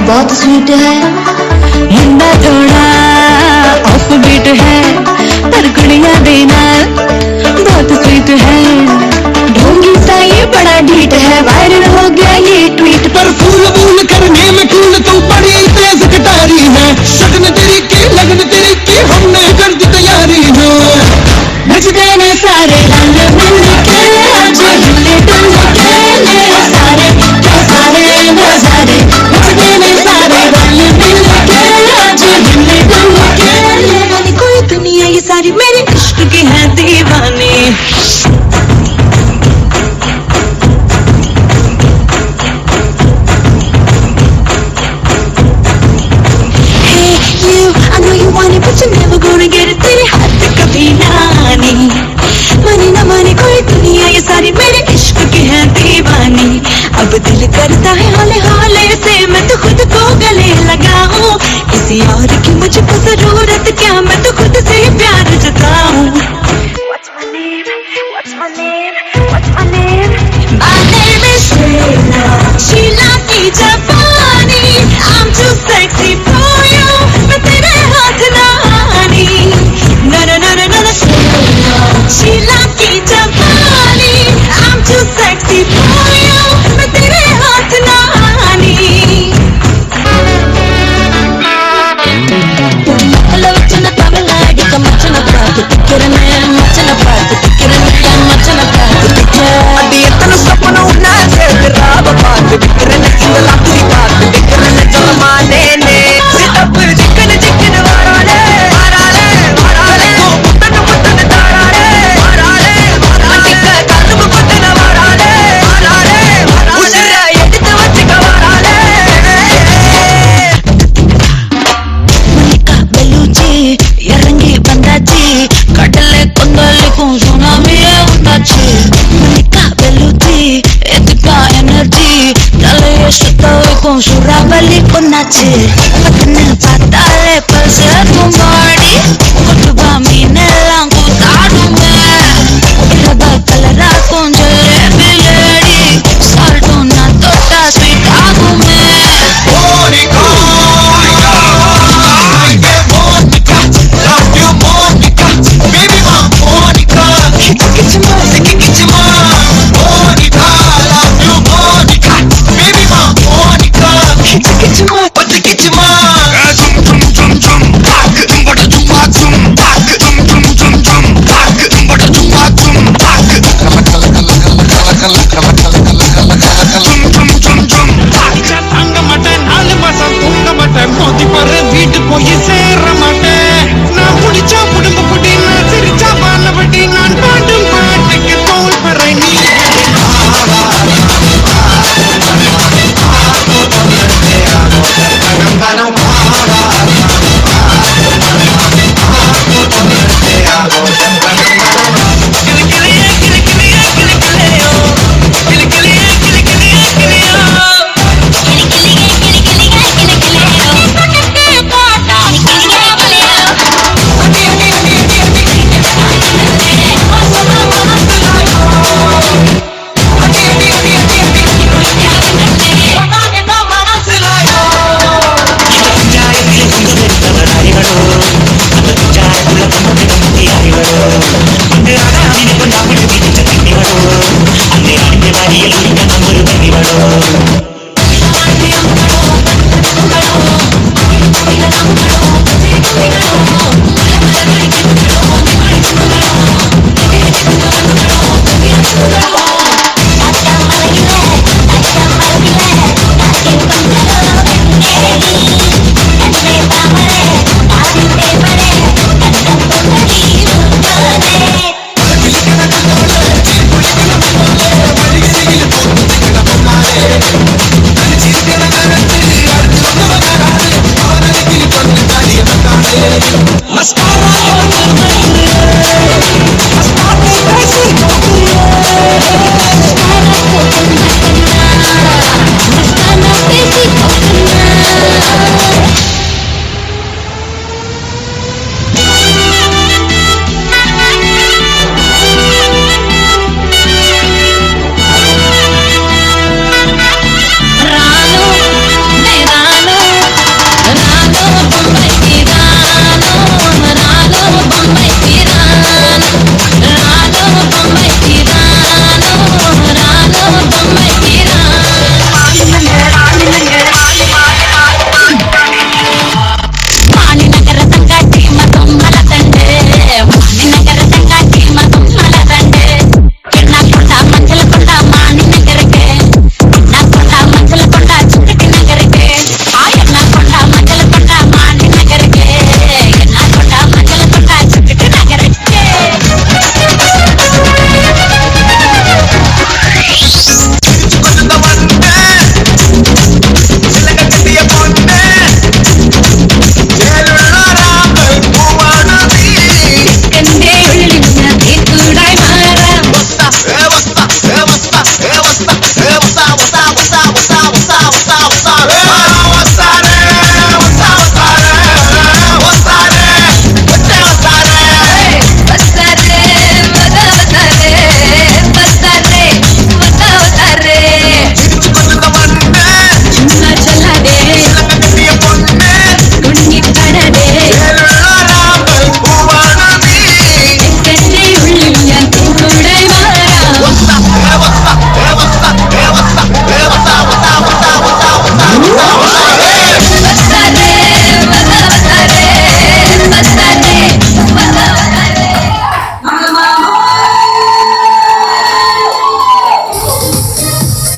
बहुत स्वीट है, हिंदा थोड़ा ऑफ बीट है, पर कुड़ियां देना बहुत स्वीट है। ढोंगी सा ये बड़ा ढीठ है, वायरल हो गया ये ट्वीट पर। फूल फूल करने में कूल तू बड़ी तेज कटारी है, शगन तेरी की लगन तेरी की हमने कर दी तैयारी है। नच देने सारे रंग मिल के, आज हिले डुल के ले सारे के सारे नजारे। नच देने सारे रंग मिल के, आज हिले डुल के ले। कोई दुनिया ये सारी मेरे इश्क की है दीवानी। But you're never gonna get it, तेरे हाथ कभी लानी। माने ना माने कोई दुनिया ये सारी मेरे इश्क की है दीवानी। अब दिल करता है हौले हौले से मैं तो खुद को गले लगाऊं, किसी और की मुझको जरूरत क्या, मैं तो खुद से ही प्यार जताऊं। What's my name? What's my name? What's my name? My name is Sheila, Sheila की जापानी। I'm too sexy for you, मैं तेरे हाथ ना आनी। No no no no no Sheila की जापानी। I'm too sexy for you, मैं तेरे हाथ ना आनी। మచ్చన తమిళనాడు మచ్చన పాటు తిక్కరనే మచ్చన పాటు తిక్కరనే మచ్చన పాటు తిక్క అది ఎత్తన సపన ఉన్నా చేతరావ పాటు తిక్కరనే ఇంగలాకి పాటు తిక్కరనే జలమానే నే సితప్ చిక్కన చిక్కన వారాలే వారాలే వారాలే ముట్టన ముట్టన తారాలే వారాలే వారాలే కన్ను ముట్టన వారాలే వారాలే ఉసిరా ఎడిత వచ్చక వారాలే బెలూచి இறங்கி வந்தாச்சு, கடலை கொந்தளிக்கும் சுனாமியே வந்தாச்சு. மணிக்கா வெளுச்சி எதுக்கா எனர்ஜி, தலையை சுத்த வைக்கும் சூறாவளி கொண்டாச்சு. பக்கன்னு பார்த்தாலே பல்சேர்க்கும் பாடி, கொட்டுவா மீனெல்லாம் கூத்தாடுமே. இரவா கலராக்கும் ஜலேபி லேடி, சால்ட்டும் நான் தொட்டா ஸ்வீட் ஆகுமே. வீட்டு போய் சேர